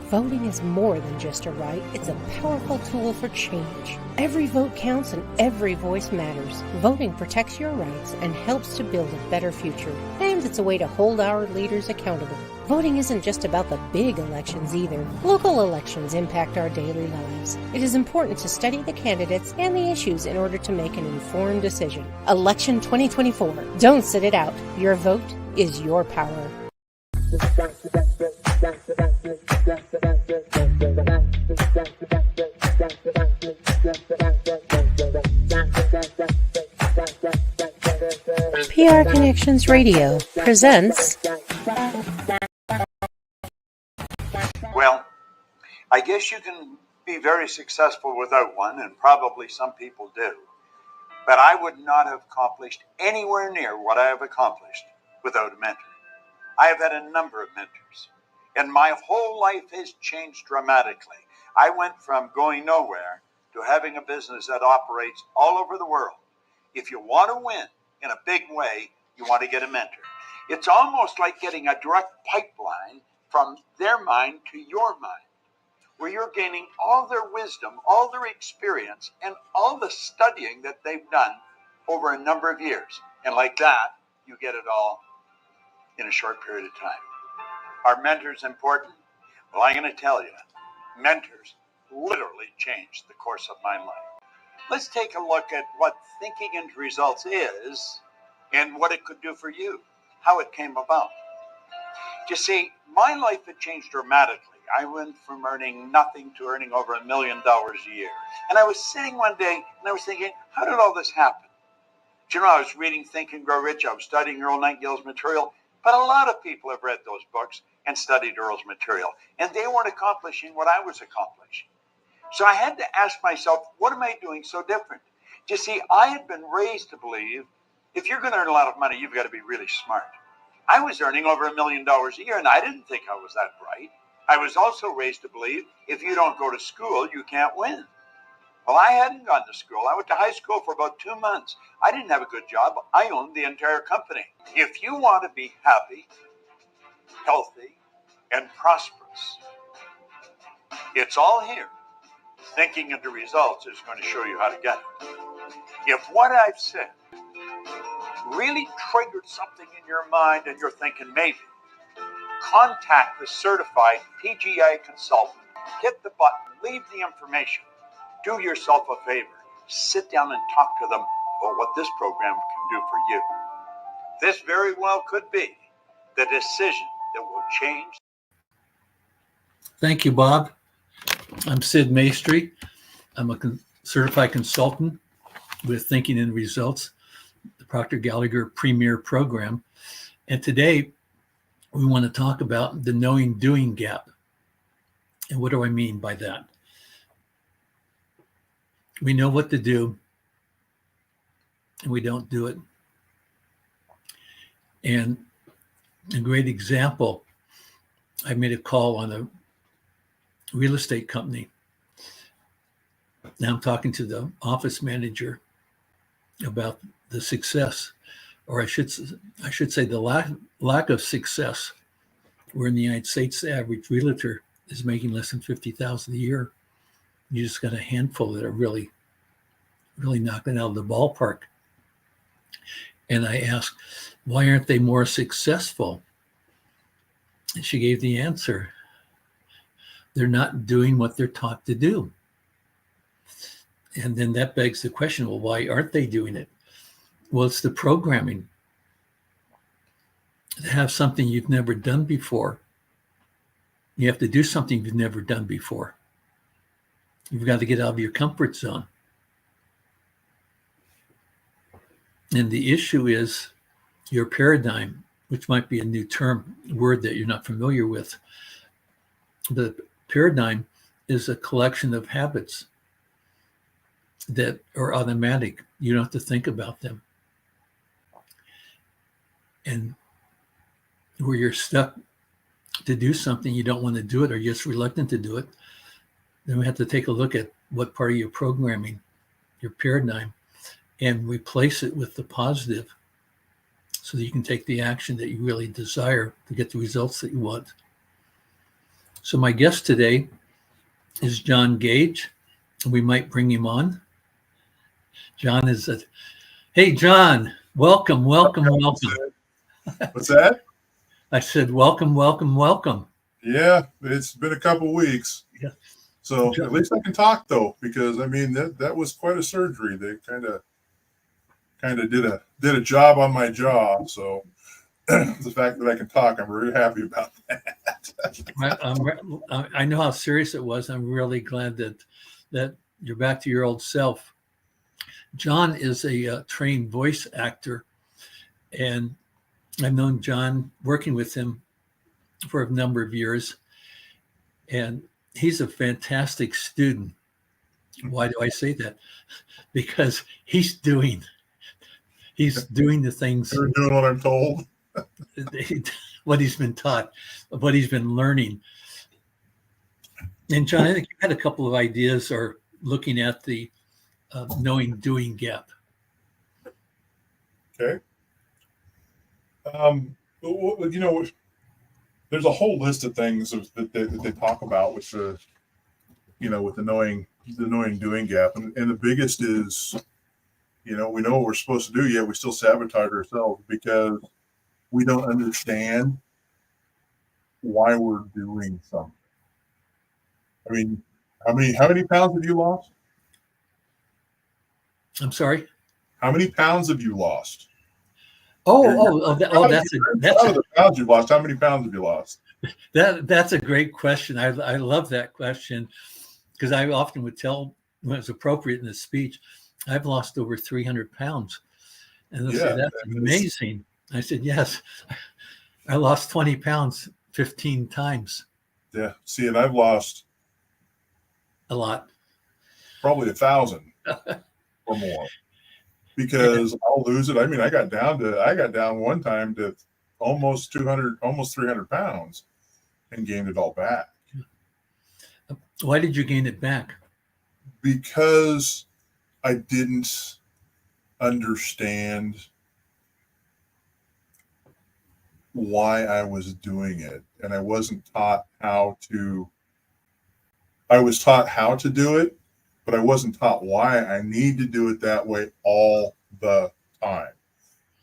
Voting is more than just a right, it's a powerful tool for change. Every vote counts and every voice matters. Voting protects your rights and helps to build a better future. And it's a way to hold our leaders accountable. Voting isn't just about the big elections either. Local elections impact our daily lives. It is important to study the candidates and the issues in order to make an informed decision. Election 2024. Don't sit it out. Your vote is your power. PR Connections Radio presents. Well, I guess you can be very successful without one, and probably some people do. But I would not have accomplished anywhere near what I have accomplished without a mentor. I have had a number of mentors, and my whole life has changed dramatically. I went from going nowhere to having a business that operates all over the world. If you want to win in a big way, you want to get a mentor. It's almost like getting a direct pipeline from their mind to your mind, where you're gaining all their wisdom, all their experience, and all the studying that they've done over a number of years. And like that, you get it all in a short period of time. Are mentors important? Well, I'm going to tell you, mentors literally changed the course of my life. Let's take a look at what thinking into results is and what it could do for you, how it came about. You see, my life had changed dramatically. I went from earning nothing to earning over $1 million a year. And I was sitting one day and I was thinking, how did all this happen? Do you know, I was reading Think and Grow Rich. I was studying Earl Nightingale's material. But a lot of people have read those books and studied Earl's material. And they weren't accomplishing what I was accomplishing. So I had to ask myself, what am I doing so different? You see, I had been raised to believe if you're going to earn a lot of money, you've got to be really smart. I was earning over $1 million a year, and I didn't think I was that bright. I was also raised to believe if you don't go to school, you can't win. Well, I hadn't gone to school. I went to high school for about 2 months. I didn't have a good job. I owned the entire company. If you want to be happy, healthy, and prosperous, it's all here. Thinking into results is going to show you how to get it. If what I've said really triggered something in your mind and you're thinking maybe, contact the certified PGI consultant, hit the button, leave the information. Do yourself a favor. Sit down and talk to them about what this program can do for you. This very well could be the decision that will change. Thank you, Bob. I'm Sid Maestri. I'm a certified consultant with Thinking in Results, the Proctor Gallagher Premier Program. And today we want to talk about the knowing-doing gap. And what do I mean by that? We know what to do, and we don't do it. And a great example, I made a call on a real estate company. Now I'm talking to the office manager about the success, or I should say the lack of success, where in the United States, the average realtor is making less than $50,000 a year. You just got a handful that are really knocking out of the ballpark. And I asked, why aren't they more successful? And she gave the answer. They're not doing what they're taught to do. And then that begs the question, well, why aren't they doing it? Well, it's the programming. To have something you've never done before, you have to do something you've never done before. You've got to get out of your comfort zone. And the issue is your paradigm, which might be a new word that you're not familiar with. The paradigm is a collection of habits that are automatic. You don't have to think about them. And where you're stuck to do something, you don't want to do it, or you're just reluctant to do it, then we have to take a look at what part of your programming, your paradigm, and replace it with the positive so that you can take the action that you really desire to get the results that you want. So my guest today is John Gage. We might bring him on. John is a, hey, John, welcome. What's that? I said, welcome. Yeah, it's been a couple weeks. Yeah. So at least I can talk though, because I mean that was quite a surgery. They kind of did a job on my jaw. So the fact that I can talk, I'm very happy about that. I know how serious it was. I'm really glad that you're back to your old self. John is a trained voice actor, and I've known John, working with him for a number of years, and he's a fantastic student. Why do I say that? Because he's doing the things. You're doing what I'm told. What he's been taught, what he's been learning. And John, I think you had a couple of ideas, or looking at the knowing doing gap. Okay. You know, there's a whole list of things that they talk about with the, you know, with the knowing doing gap, and the biggest is, you know, we know what we're supposed to do, yet we still sabotage ourselves because we don't understand why we're doing something. I mean, how many pounds have you lost? I'm sorry. How many pounds have you lost? That's the pounds you've lost. How many pounds have you lost? That's a great question. I love that question, because I often would tell, when it's appropriate in the speech, I've lost over 300 pounds. And they'll say, that's amazing. I said, yes, I lost 20 pounds 15 times. Yeah. See, and I've lost a lot, probably 1,000 or more, because I'll lose it. I mean, I got down one time to almost 200, almost 300 pounds, and gained it all back. Why did you gain it back? Because I didn't understand why I was doing it, and I wasn't taught how to. I was taught how to do it, but I wasn't taught why I need to do it that way all the time,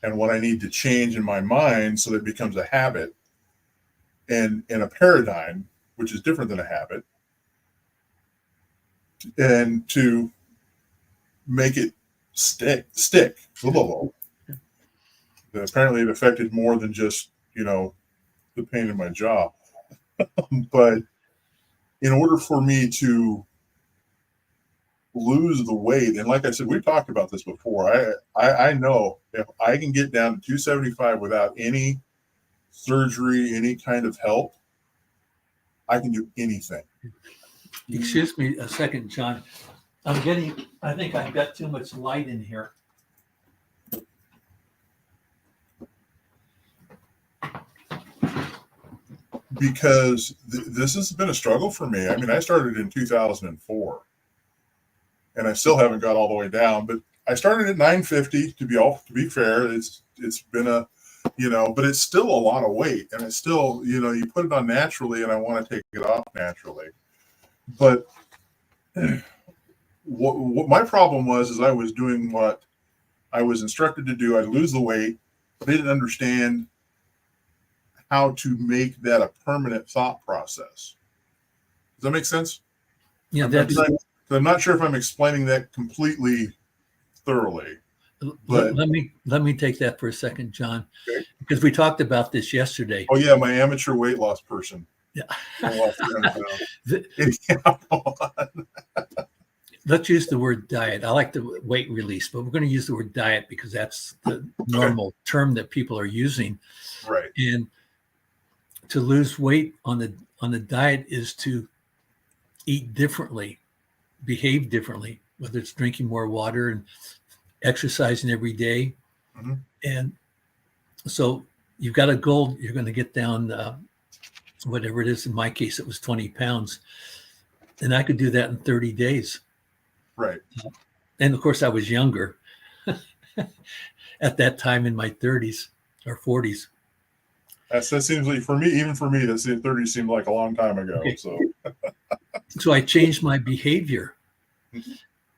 and what I need to change in my mind so that it becomes a habit and a paradigm, which is different than a habit, and to make it stick. Apparently it affected more than just, you know, the pain in my jaw. But in order for me to lose the weight, and like I said, we've talked about this before, I know if I can get down to 275 without any surgery, any kind of help, I can do anything. Excuse me a second, John. I think I've got too much light in here. Because this has been a struggle for me. I mean, I started in 2004, and I still haven't got all the way down. But I started at 950. To be fair, it's been a, you know, but it's still a lot of weight, and it's still, you know, you put it on naturally, and I want to take it off naturally. But what my problem was is I was doing what I was instructed to do. I'd lose the weight, but I didn't understand how to make that a permanent thought process. Does that make sense? Yeah, I'm not sure if I'm explaining that completely thoroughly. But let me take that for a second, John, okay. Because we talked about this yesterday. Oh yeah, my amateur weight loss person. Yeah. I lost 300 pounds. Let's use the word diet. I like the weight release, but we're going to use the word diet because that's the normal term that people are using. Right. And to lose weight on the diet is to eat differently, behave differently, whether it's drinking more water and exercising every day. Mm-hmm. And so you've got a goal, you're going to get down whatever it is. In my case, it was 20 pounds. And I could do that in 30 days. Right. And of course, I was younger at that time, in my 30s. or 40s. That seems like for me, even for me, that's 30 seemed like a long time ago. Okay. So I changed my behavior,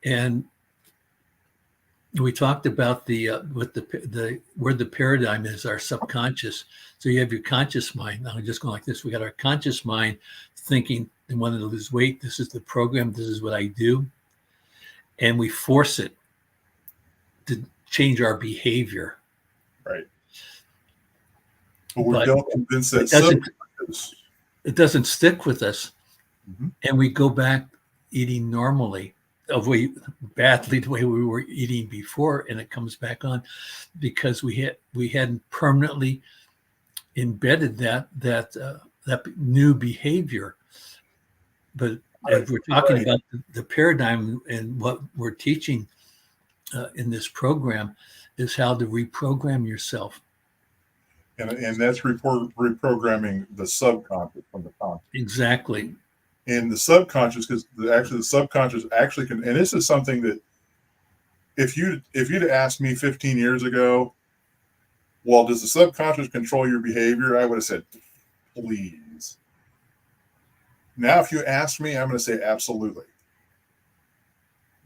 and we talked about the what the where the paradigm is, our subconscious. So you have your conscious mind. Now I'm just going like this. We got our conscious mind thinking and wanting to lose weight. This is the program. This is what I do, and we force it to change our behavior. right. But we But don't convince that it doesn't stick with us, Mhm. and we go back eating normally, badly the way we were eating before, and it comes back on because we hadn't permanently embedded that new behavior. But as we're talking about the paradigm and what we're teaching in this program is how to reprogram yourself. And that's reprogramming the subconscious from the conscious. Exactly. And the subconscious, because the subconscious actually can, and this is something that if you'd asked me 15 years ago, well, does the subconscious control your behavior? I would have said, please. Now, if you ask me, I'm going to say absolutely.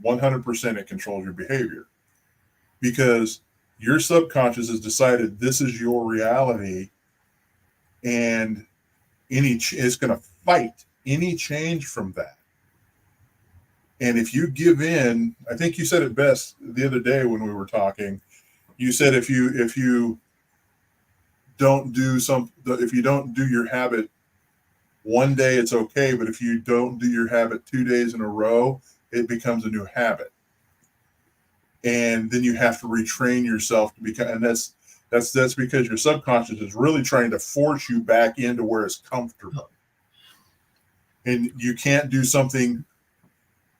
100% it controls your behavior because your subconscious has decided this is your reality, and it's going to fight any change from that. And if you give in, I think you said it best the other day when we were talking. You said if you don't do your habit one day, it's okay, but if you don't do your habit 2 days in a row, it becomes a new habit. And then you have to retrain yourself to become, and that's because your subconscious is really trying to force you back into where it's comfortable. And you can't do something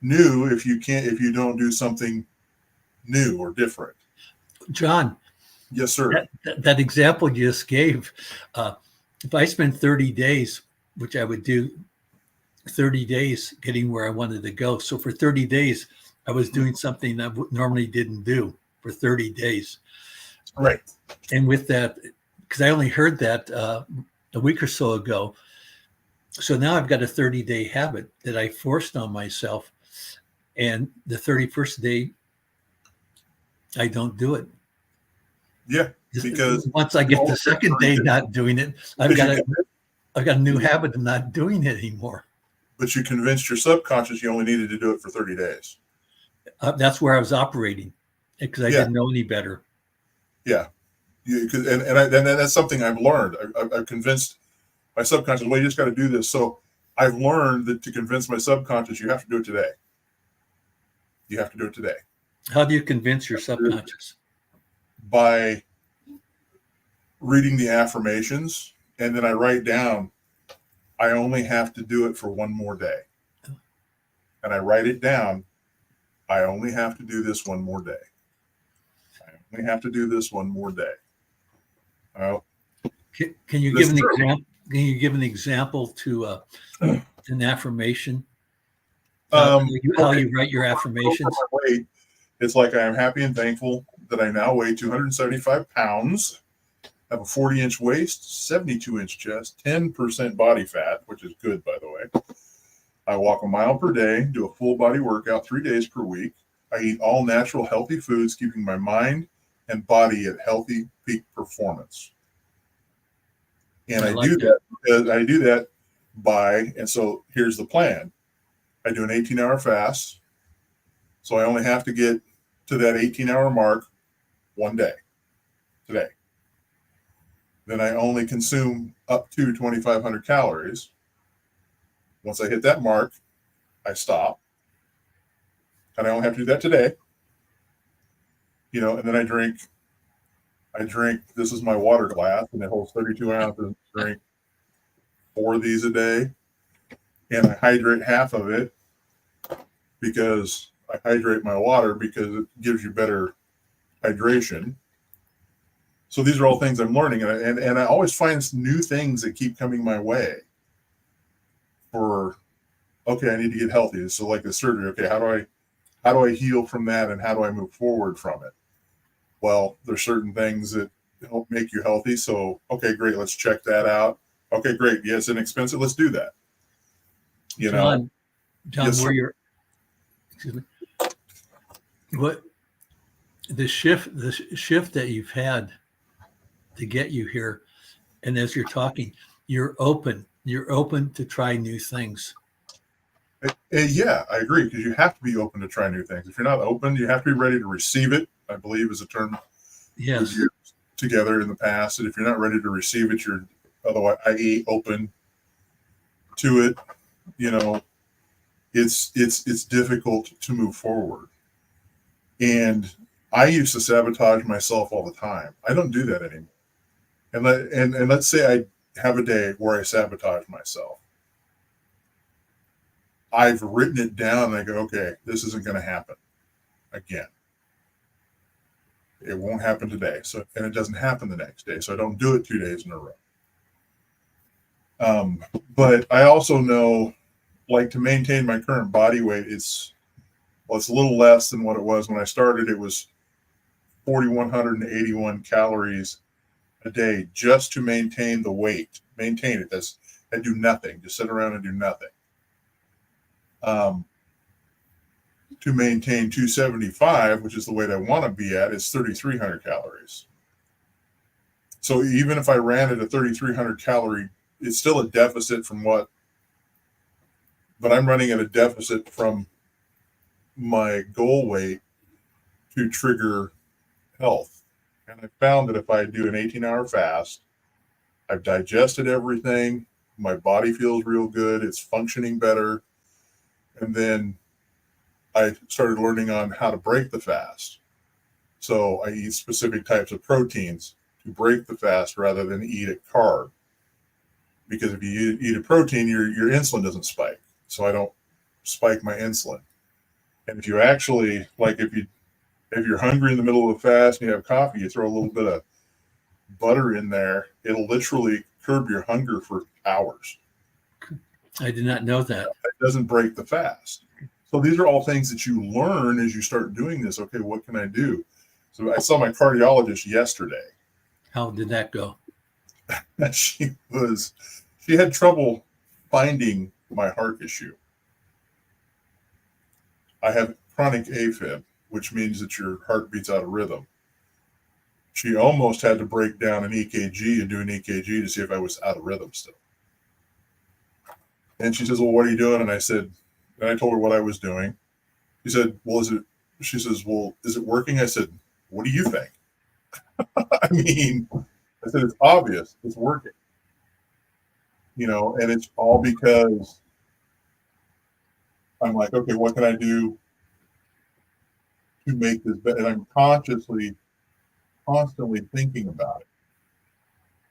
new if you don't do something new or different. John. Yes, sir. That example you just gave, if I spend 30 days, which I would do 30 days getting where I wanted to go. So for 30 days, I was doing something I normally didn't do for 30 days. Right. And with that, because I only heard that a week or so ago. So now I've got a 30-day habit that I forced on myself. And the 31st day, I don't do it. Yeah, because once I get the second day not doing it, I've got a new habit of not doing it anymore. But you convinced your subconscious you only needed to do it for 30 days. That's where I was operating because I didn't know any better. Yeah, and that's something I've learned. I've convinced my subconscious, well, you just got to do this. So I've learned that to convince my subconscious, you have to do it today. You have to do it today. How do you convince your subconscious? By reading the affirmations, and then I write down, I only have to do it for one more day. And I write it down, I only have to do this one more day. I only have to do this one more day. Can you give an example? Can you give an example to an affirmation? How you write your affirmations? It's like I am happy and thankful that I now weigh 275 pounds, have a 40-inch waist, 72-inch chest, 10% body fat, which is good, by the way. I walk a mile per day, do a full body workout 3 days per week. I eat all natural, healthy foods, keeping my mind and body at healthy peak performance. And I do that by, and so here's the plan. I do an 18-hour fast. So I only have to get to that 18-hour mark one day, today. Then I only consume up to 2,500 calories. Once I hit that mark, I stop. And I only have to do that today. And then I drink, this is my water glass, and it holds 32 ounces. I drink 4 of these a day. And I hydrate half of it because I hydrate my water because it gives you better hydration. So these are all things I'm learning, and I always find new things that keep coming my way. I need to get healthy. So like the surgery, okay, how do I heal from that, and how do I move forward from it? Well, there's certain things that help make you healthy. So, okay, great. Let's check that out. Okay, great. Yeah, it's inexpensive. Let's do that. You know, John, yes, where sir. you're, excuse me, what the shift that you've had to get you here, and as you're talking, you're open to try new things. Yeah, I agree, because you have to be open to try new things. If you're not open, you have to be ready to receive it, I believe is a term we've Yes. used together in the past. And if you're not ready to receive it, you're otherwise, i.e., open to it. You know, it's difficult to move forward. And I used to sabotage myself all the time. I don't do that anymore. And let's say I have a day where I sabotage myself. I've written it down and I go, okay, this isn't going to happen again. It won't happen today. So, and it doesn't happen the next day. So I don't do it 2 days in a row. But I also know, like, to maintain my current body weight, it's a little less than what it was when I started. It was 4,181 calories a day just to maintain the weight, maintain it. I do nothing, just sit around and do nothing. To maintain 275, which is the weight I want to be at, is 3,300 calories. So even if I ran at a 3,300 calorie, it's still a deficit from what, but I'm running at a deficit from my goal weight to trigger health. And I found that if I do an 18-hour fast, I've digested everything, my body feels real good, it's functioning better. And then I started learning on how to break the fast. So I eat specific types of proteins to break the fast rather than eat a carb. Because if you eat a protein, your insulin doesn't spike. So I don't spike my insulin. And if you actually, like, if you're hungry in the middle of the fast and you have coffee, you throw a little bit of butter in there, it'll literally curb your hunger for hours. I did not know that. It doesn't break the fast. So these are all things that you learn as you start doing this. Okay, what can I do? So I saw my cardiologist yesterday. How did that go? She had trouble finding my heart issue. I have chronic AFib, which means that your heart beats out of rhythm. She almost had to break down an EKG and do an EKG to see if I was out of rhythm still. And she says, well, what are you doing? And I told her what I was doing. She said, well, she says, well, is it working? I said, what do you think? I mean, I said, it's obvious it's working. And it's all because I'm like, okay, what can I do to make this better? And I'm constantly thinking about it,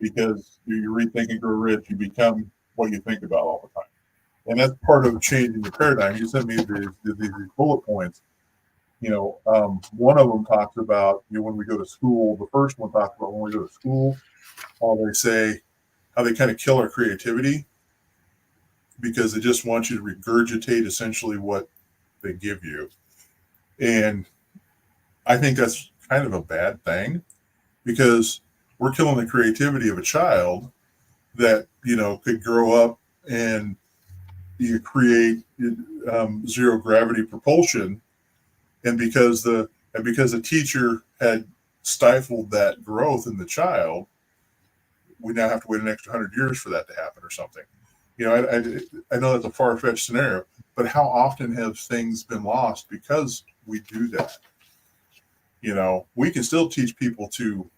because you read Think and Grow Rich, you become what you think about all the time. And that's part of changing the paradigm. You sent me these bullet points. One of them talks about, when we go to school. The first one talks about when we go to school, how they kind of kill our creativity, because they just want you to regurgitate essentially what they give you. And I think that's kind of a bad thing, because we're killing the creativity of a child that, could grow up and you create zero gravity propulsion. And because the teacher had stifled that growth in the child, we now have to wait an extra 100 years for that to happen or something. I know that's a far-fetched scenario, but how often have things been lost because we do that? We can still teach people to,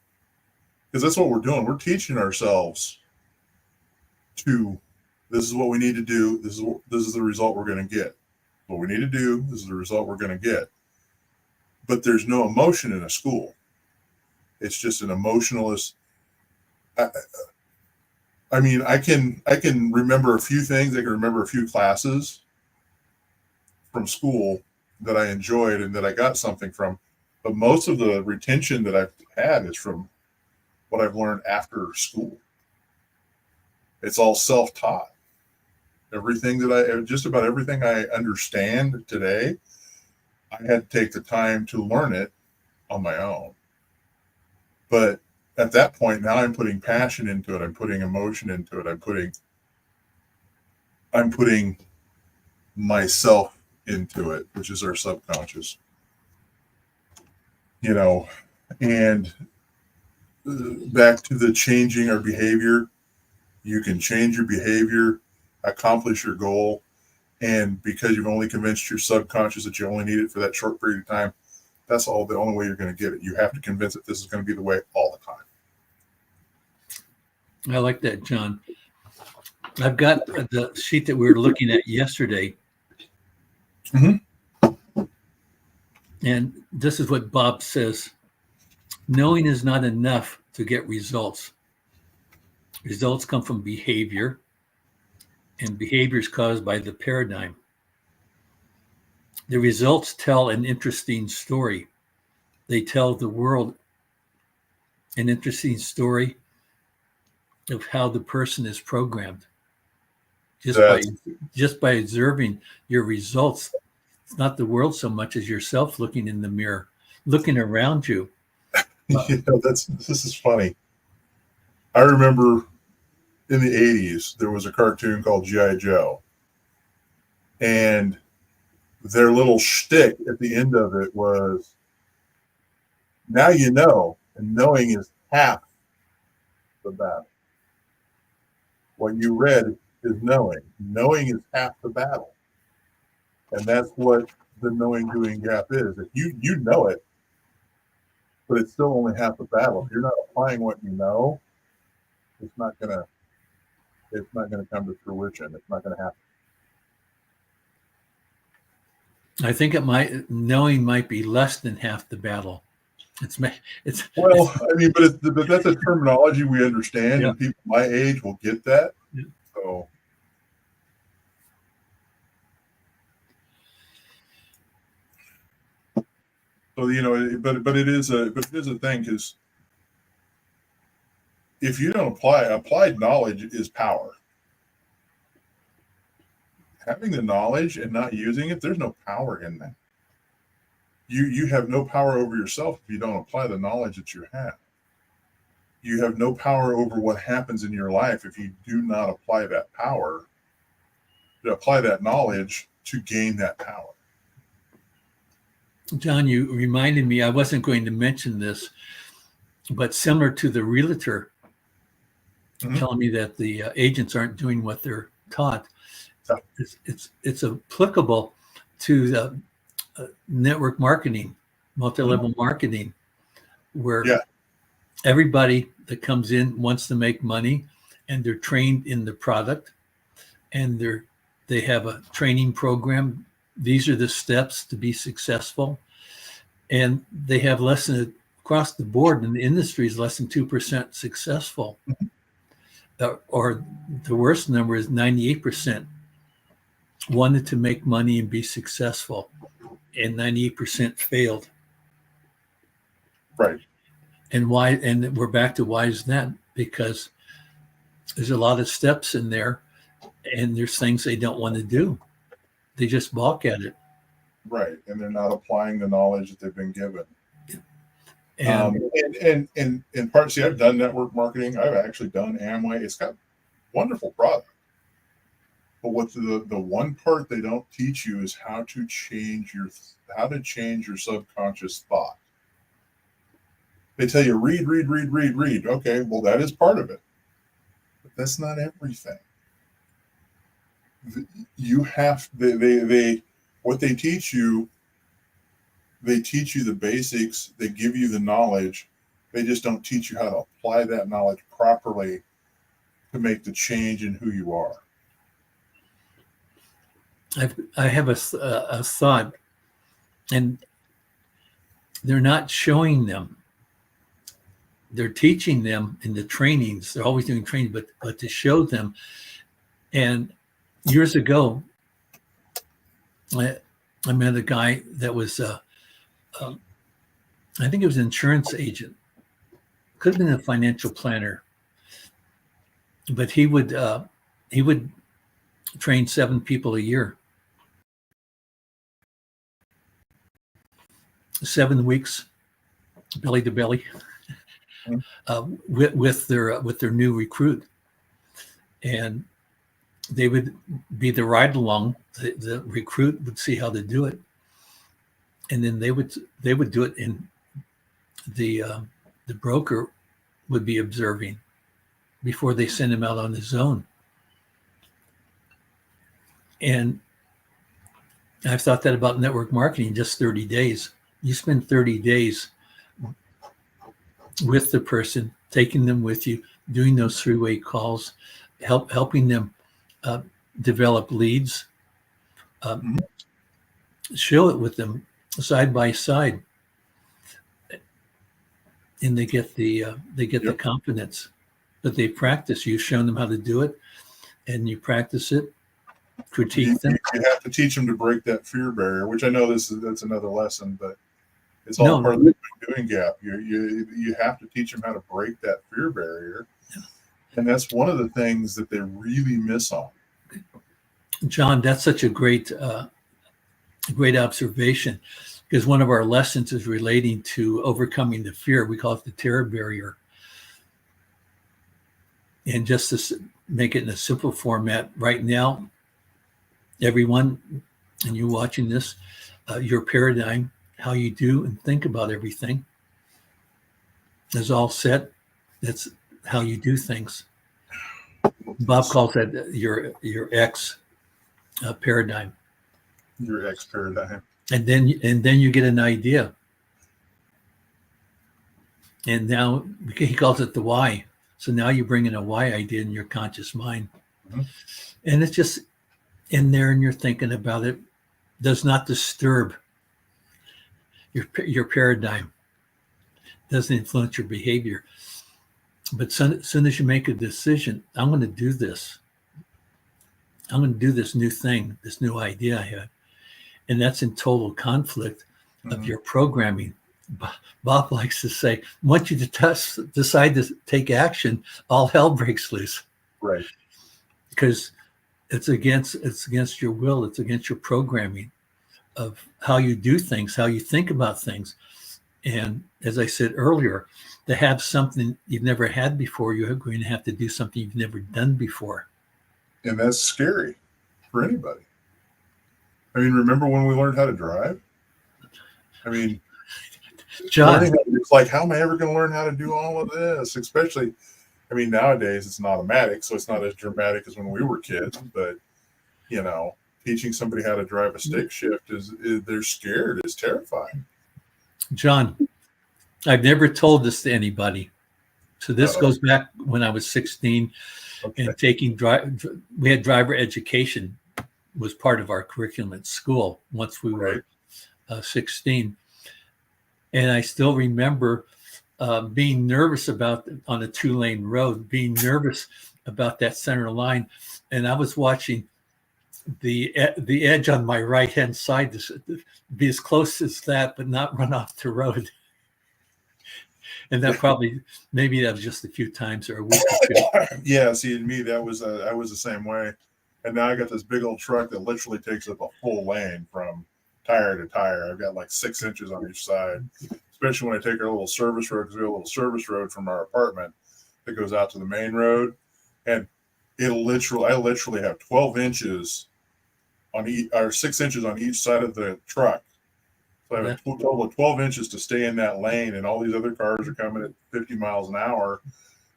because that's what we're doing. We're teaching ourselves to, this is what we need to do. This is the result we're going to get. What we need to do, this is the result we're going to get. But there's no emotion in a school. It's just an emotionalist. I mean, I can remember a few things. I can remember a few classes from school that I enjoyed and that I got something from. But most of the retention that I've had is from what I've learned after school. It's all self-taught. Just about everything I understand today, I had to take the time to learn it on my own. But at that point, now I'm putting passion into it. I'm putting emotion into it. I'm putting myself into it, which is our subconscious. You know, and back to the changing our behavior. You can change your behavior, accomplish your goal, and because you've only convinced your subconscious that you only need it for that short period of time, that's the only way you're going to get it. You have to convince it this is going to be the way all the time. I like that, John. I've got the sheet that we were looking at yesterday. Mm-hmm. And this is what Bob says. Knowing is not enough to get results. Results come from behavior, and behavior is caused by the paradigm. The results tell an interesting story. They tell the world an interesting story of how the person is programmed. Just by observing your results, it's not the world so much as yourself looking in the mirror, looking around you. This is funny. I remember in the 80s, there was a cartoon called G.I. Joe. And their little shtick at the end of it was, now you know, and knowing is half the battle. What you read is knowing. Knowing is half the battle. And that's what the knowing doing gap is. If you know it, but it's still only half the battle. If you're not applying what you know, it's not gonna come to fruition. It's not gonna happen. I think knowing might be less than half the battle. But that's a terminology we understand, yeah. And people my age will get that. Yeah. So you know, but it is a thing, because if you don't applied knowledge is power. Having the knowledge and not using it, there's no power in that. You have no power over yourself if you don't apply the knowledge that you have. You have no power over what happens in your life if you do not apply that power, to apply that knowledge to gain that power. John, you reminded me, I wasn't going to mention this, but similar to the realtor telling me that the agents aren't doing what they're taught, it's applicable to the network marketing, multi-level marketing, where everybody that comes in wants to make money, and they're trained in the product, and they have a training program. These are the steps to be successful, and they have less than, across the board in the industry, is less than 2% successful, or the worst number is 98% wanted to make money and be successful, and 98% failed. Right. And why? And we're back to why is that? Because there's a lot of steps in there, and there's things they don't want to do. They just balk at it. Right. And they're not applying the knowledge that they've been given. And in part, see, I've done network marketing. I've actually done Amway. It's got wonderful product. But what the one part they don't teach you is how to change your subconscious thought. They tell you read. Okay, well, that is part of it, but that's not everything. You have what they teach you. They teach you the basics. They give you the knowledge. They just don't teach you how to apply that knowledge properly to make the change in who you are. I have a thought, and they're not showing them. They're teaching them in the trainings. They're always doing training, but to show them. And years ago, I met a guy that was, I think it was an insurance agent. Could have been a financial planner, but he would train 7 people a year. 7 weeks, belly to belly. with their new recruit, and they would be the ride along. The recruit would see how to do it, and then they would do it, and the broker would be observing before they send him out on his own. And I've thought that about network marketing, just 30 days. You spend 30 days with the person, taking them with you, doing those three-way calls, helping them develop leads, show it with them side by side, and they get the confidence. But they practice. You've shown them how to do it, and you practice it. Critique them. You have to teach them to break that fear barrier, which I know that's another lesson, but it's all part of the doing gap. You have to teach them how to break that fear barrier, and that's one of the things that they really miss on. John, that's such a great observation, because one of our lessons is relating to overcoming the fear. We call it the terror barrier. And just to make it in a simple format, right now, everyone, and you watching this, your paradigm, how you do and think about everything is all set. That's how you do things. Bob calls that your X paradigm. Your X paradigm. And then you get an idea. And now he calls it the Y. So now you bring in a Y idea in your conscious mind. Mm-hmm. And it's just in there and you're thinking about it. Does not disturb your paradigm. Doesn't influence your behavior. But as soon as you make a decision, I'm going to do this. I'm going to do this new thing, this new idea I have. And that's in total conflict of your programming. Bob likes to say, once you decide to take action, all hell breaks loose. Right. Because it's against your will. It's against your programming of how you do things, how you think about things. And as I said earlier, to have something you've never had before, you're going to have to do something you've never done before. And that's scary for anybody. I mean, remember when we learned how to drive? I mean, John, it's like, how am I ever going to learn how to do all of this? Especially, I mean, nowadays it's an automatic, so it's not as dramatic as when we were kids. But, you know, teaching somebody how to drive a stick shift is they're scared. It's terrifying. John, I've never told this to anybody. So this goes back when I was 16 and taking we had driver education was part of our curriculum at school once we were 16. And I still remember being nervous about on a 2-lane road, being nervous about that center line. And I was watching the edge on my right-hand side to be as close as that, but not run off the road. And that maybe that was just a few times or a week or two. Yeah, see, in me, I was the same way. And now I got this big old truck that literally takes up a full lane from tire to tire. I've got like 6 inches on each side, especially when I take our little service road, because we have a little service road from our apartment that goes out to the main road. And I literally have 12 inches on or 6 inches on each side of the truck. So I have a total of 12 inches to stay in that lane, and all these other cars are coming at 50 miles an hour.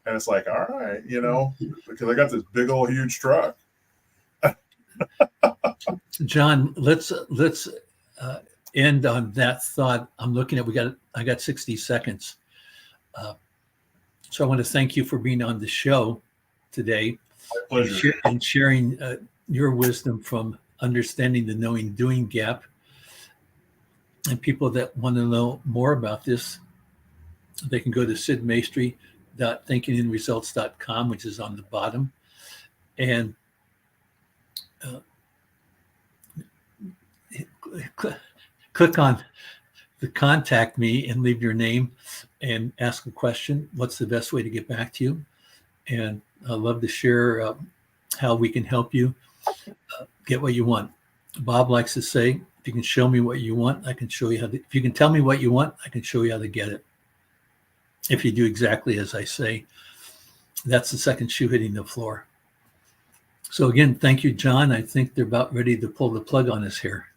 And it's like, all right, you know, because I got this big old huge truck. John, let's end on that thought. I'm looking at I got 60 seconds. So I want to thank you for being on the show today. My pleasure. And sharing your wisdom from understanding the knowing doing gap. And people that want to know more about this, they can go to sidmaestri.thinkingandresults.com, which is on the bottom, and click on the contact me and leave your name and ask a question. What's the best way to get back to you? And I'd love to share how we can help you get what you want. Bob likes to say, if you can show me what you want, I can show you how to. If you can tell me what you want, I can show you how to get it. if you do exactly as I say. That's the second shoe hitting the floor. So again, thank you, John. I think they're about ready to pull the plug on us here.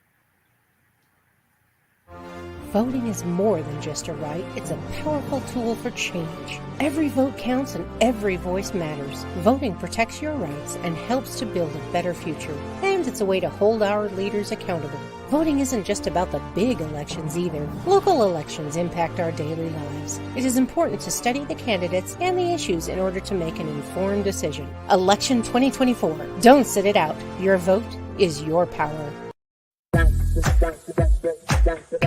Voting is more than just a right, it's a powerful tool for change. Every vote counts and every voice matters. Voting protects your rights and helps to build a better future. And it's a way to hold our leaders accountable. Voting isn't just about the big elections either. Local elections impact our daily lives. It is important to study the candidates and the issues in order to make an informed decision. Election 2024. Don't sit it out. Your vote is your power.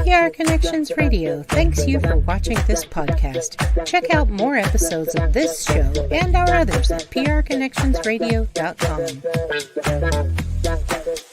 PR Connections Radio thanks you for watching this podcast. Check out more episodes of this show and our others at prconnectionsradio.com.